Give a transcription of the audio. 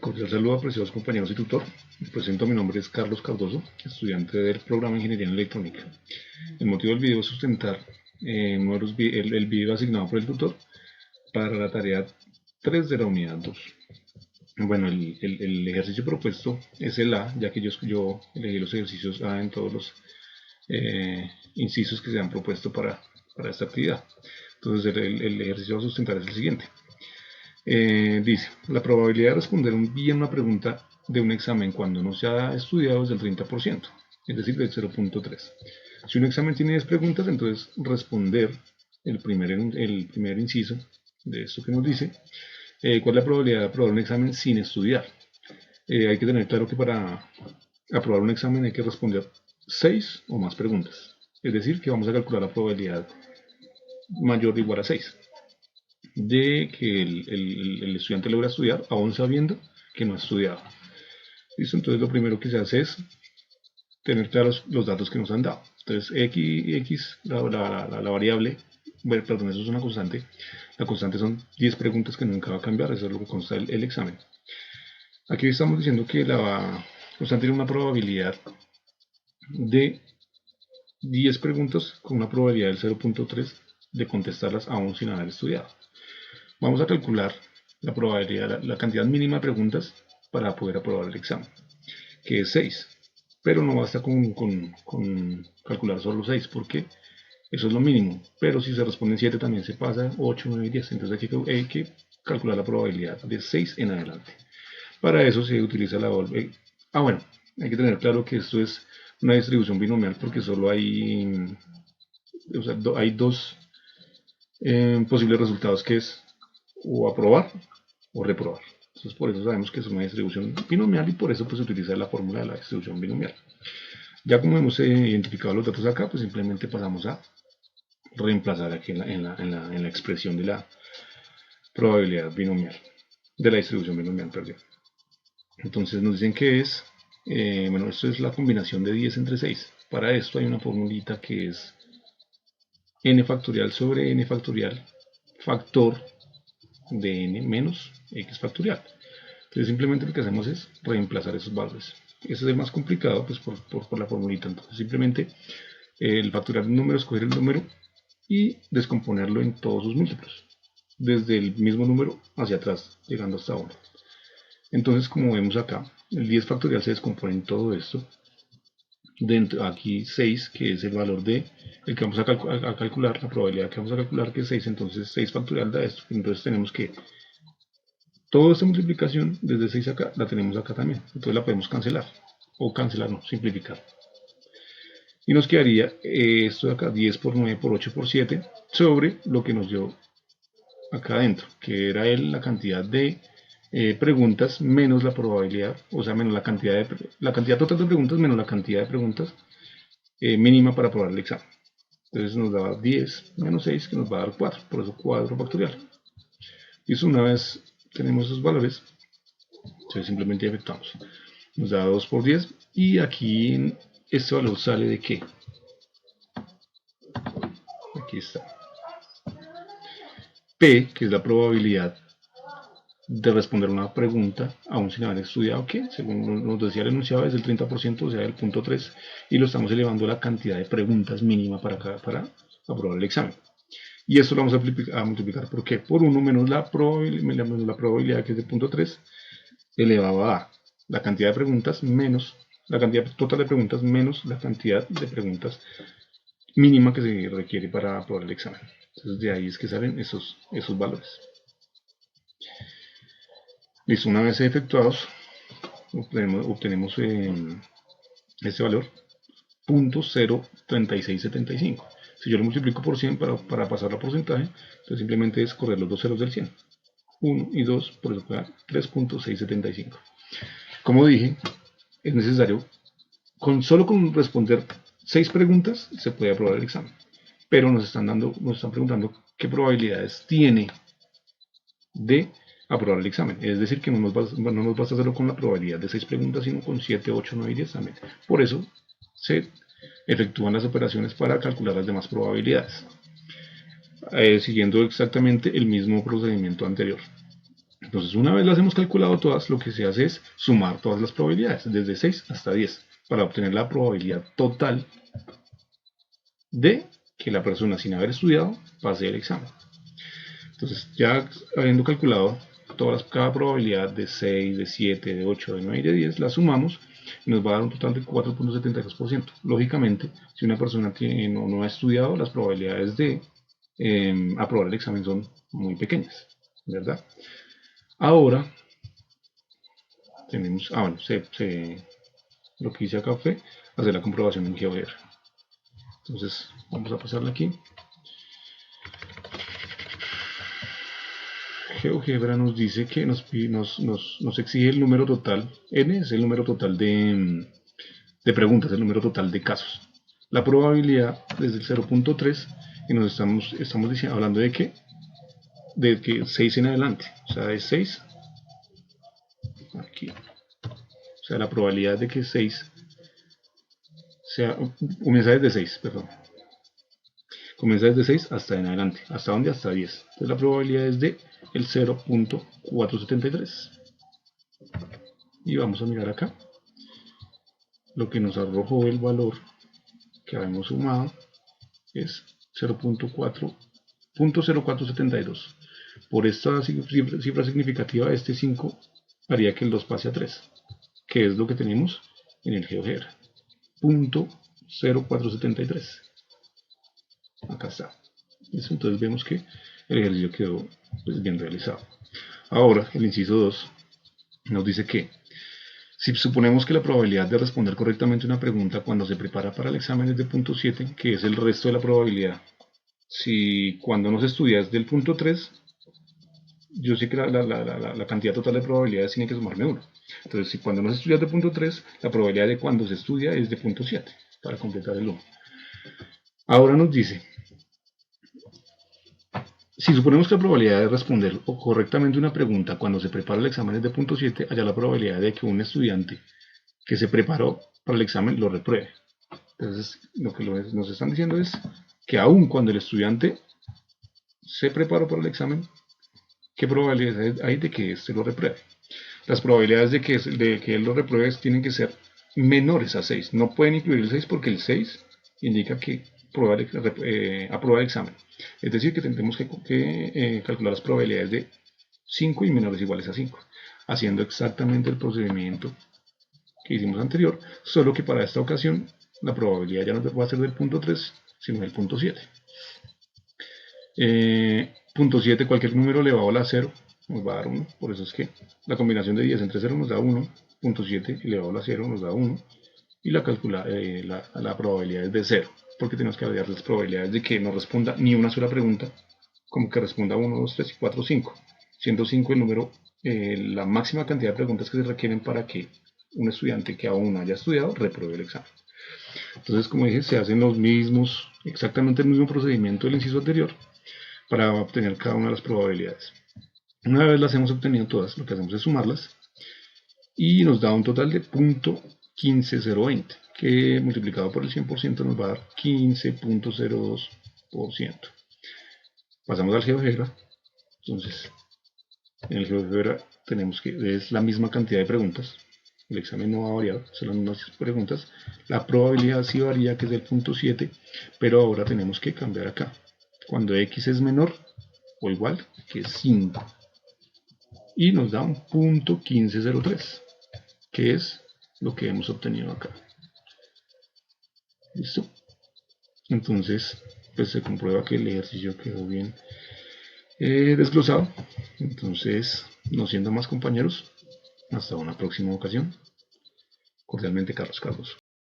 Cordial saludo, apreciados compañeros y tutor. Me presento, mi nombre es Carlos Cardoso, estudiante del programa de Ingeniería en Electrónica. El motivo del video es sustentar el video asignado por el tutor para la tarea 3 de la unidad 2. Bueno, el ejercicio propuesto es el A, ya que yo elegí los ejercicios A en todos los incisos que se han propuesto para esta actividad. Entonces el ejercicio a sustentar es el siguiente. Dice, la probabilidad de responder bien una pregunta de un examen cuando no se ha estudiado es del 30%, es decir, del 0.3. Si un examen tiene 10 preguntas, entonces responder el primer inciso de esto que nos dice, ¿cuál es la probabilidad de aprobar un examen sin estudiar? Hay que tener claro que para aprobar un examen hay que responder 6 o más preguntas, es decir, que vamos a calcular la probabilidad mayor o igual a 6 de que el estudiante logra estudiar, aún sabiendo que no ha estudiado. ¿Listo? Entonces lo primero que se hace es tener claros los datos que nos han dado. Entonces x la variable, bueno, perdón, eso es una constante. La constante son 10 preguntas que nunca va a cambiar, eso es lo que consta el examen. Aquí estamos diciendo que la constante tiene una probabilidad de 10 preguntas con una probabilidad del 0.3 de contestarlas aún sin haber estudiado. Vamos a calcular la probabilidad, la cantidad mínima de preguntas para poder aprobar el examen, que es 6. Pero no basta con calcular solo 6, porque eso es lo mínimo. Pero si se responden 7 también se pasa 8, 9 y 10. Entonces hay que calcular la probabilidad de 6 en adelante. Para eso se utiliza la doble. Bueno, hay que tener claro que esto es una distribución binomial porque solo hay, hay dos posibles resultados, que es o aprobar o reprobar. Entonces por eso sabemos que es una distribución binomial y por eso pues se utiliza la fórmula de la distribución binomial. Ya como hemos identificado los datos acá, pues simplemente pasamos a reemplazar aquí en la expresión de la probabilidad binomial, de la distribución binomial, perdón. Entonces nos dicen que es, bueno, esto es la combinación de 10 entre 6. Para esto hay una formulita que es n factorial sobre n factorial, factor de n menos x factorial. Entonces simplemente lo que hacemos es reemplazar esos valores. Este es el más complicado, pues por la formulita. Entonces simplemente el factorial de un número, escoger el número y descomponerlo en todos sus múltiplos, desde el mismo número hacia atrás, llegando hasta 1. Entonces, como vemos acá, el 10 factorial se descompone en todo esto. Dentro, aquí 6, que es el valor de el que vamos a calcular, la probabilidad que vamos a calcular, que es 6, entonces 6 factorial da esto. Entonces tenemos que toda esta multiplicación desde 6 acá, la tenemos acá también. Entonces la podemos cancelar, o cancelar, no, simplificar. Y nos quedaría esto de acá, 10 por 9 por 8 por 7, sobre lo que nos dio acá adentro, que era la cantidad de preguntas menos la probabilidad, o sea, menos la cantidad total de preguntas menos la cantidad de preguntas mínima para aprobar el examen. Entonces nos daba 10 menos 6, que nos va a dar 4, por eso 4 factorial. Y eso, una vez tenemos esos valores, entonces simplemente efectuamos. Nos da 2 por 10, y aquí este valor sale de ¿qué? Aquí está. P, que es la probabilidad de responder una pregunta aún sin haber estudiado, que según nos decía el enunciado es del 30%, o sea, del punto 3, y lo estamos elevando a la cantidad de preguntas mínima para aprobar el examen. Y esto lo vamos a multiplicar ¿por qué? Por 1 menos la probabilidad, que es de punto 3, elevado a la cantidad de preguntas menos la cantidad total de preguntas menos la cantidad de preguntas mínima que se requiere para aprobar el examen. Entonces de ahí es que salen esos valores. Listo, una vez efectuados, obtenemos este valor, 0.03675. Si yo lo multiplico por 100 para pasarlo a porcentaje, entonces simplemente es correr los dos ceros del 100. 1 y 2, por eso queda 3.675. Como dije, es necesario, solo con responder 6 preguntas se puede aprobar el examen. Pero nos están preguntando qué probabilidades tiene de aprobar el examen. Es decir, que no nos basta hacerlo con la probabilidad de 6 preguntas, sino con 7, 8, 9 y 10 también. Por eso se efectúan las operaciones para calcular las demás probabilidades, siguiendo exactamente el mismo procedimiento anterior. Entonces, una vez las hemos calculado todas, lo que se hace es sumar todas las probabilidades, desde 6 hasta 10, para obtener la probabilidad total de que la persona sin haber estudiado pase el examen. Entonces, ya habiendo calculado cada probabilidad de 6, de 7, de 8, de 9 y de 10, la sumamos y nos va a dar un total de 4.72%. Lógicamente, si una persona no ha estudiado, las probabilidades de aprobar el examen son muy pequeñas, ¿verdad? Ahora tenemos, lo que hice acá fue hacer la comprobación en GeoGebra. Entonces, vamos a pasarla aquí. GeoGebra nos dice que nos exige el número total. N es el número total de preguntas, el número total de casos. La probabilidad desde el 0.3 y nos estamos hablando de que 6 en adelante, o sea, es 6 aquí. O sea, la probabilidad de que 6 comienza desde 6, perdón. Comienza desde 6 hasta en adelante. ¿Hasta dónde? Hasta 10. Entonces la probabilidad es de el 0.473. Y vamos a mirar acá. Lo que nos arrojó el valor que habíamos sumado es 0.0472. Por esta cifra significativa, este 5 haría que el 2 pase a 3, que es lo que tenemos en el GeoGebra. 0.0473. Acá está. Entonces vemos que el ejercicio quedó bien realizado. Ahora, el inciso 2 nos dice que si suponemos que la probabilidad de responder correctamente una pregunta cuando se prepara para el examen es de 0.7, que es el resto de la probabilidad, si cuando no se estudia es del 0.3, yo sé que la cantidad total de probabilidades tiene que sumarme 1. Entonces, si cuando no se estudia es de 0.3, la probabilidad de cuando se estudia es de 0.7, para completar el 1. Ahora nos dice, si suponemos que la probabilidad de responder correctamente una pregunta cuando se prepara el examen es de 0.7, allá la probabilidad de que un estudiante que se preparó para el examen lo repruebe. Entonces, lo que nos están diciendo es que aun cuando el estudiante se preparó para el examen, ¿qué probabilidades hay de que éste lo repruebe? Las probabilidades de que él lo repruebe tienen que ser menores a 6. No pueden incluir el 6 porque el 6 indica que aprueba el examen. Es decir, que tendremos que calcular las probabilidades de 5 y menores o iguales a 5, haciendo exactamente el procedimiento que hicimos anterior, solo que para esta ocasión la probabilidad ya no va a ser del 0.3, sino del 0.7. 0.7, cualquier número elevado a la 0 nos va a dar 1, por eso es que la combinación de 10 entre 0 nos da 1, 0.7 elevado a la 0 nos da 1, y la probabilidad es de 0, porque tenemos que agregar las probabilidades de que no responda ni una sola pregunta, como que responda 1, 2, 3, 4, 5, siendo 5 el número, la máxima cantidad de preguntas que se requieren para que un estudiante que aún no haya estudiado repruebe el examen. Entonces, como dije, se hacen exactamente el mismo procedimiento del inciso anterior para obtener cada una de las probabilidades. Una vez las hemos obtenido todas, lo que hacemos es sumarlas y nos da un total de 0.15020, que multiplicado por el 100% nos va a dar 15.02%. Pasamos al GeoGebra. Entonces, en el GeoGebra tenemos que es la misma cantidad de preguntas. El examen no ha variado, son las mismas preguntas. La probabilidad sí varía, que es del 0.7, pero ahora tenemos que cambiar acá. Cuando x es menor o igual que 5. Y nos da un 0.1503, que es lo que hemos obtenido acá. ¿Listo? Entonces, pues se comprueba que el ejercicio quedó bien desglosado. Entonces, no siendo más, compañeros, hasta una próxima ocasión. Cordialmente, Carlos Cardoso.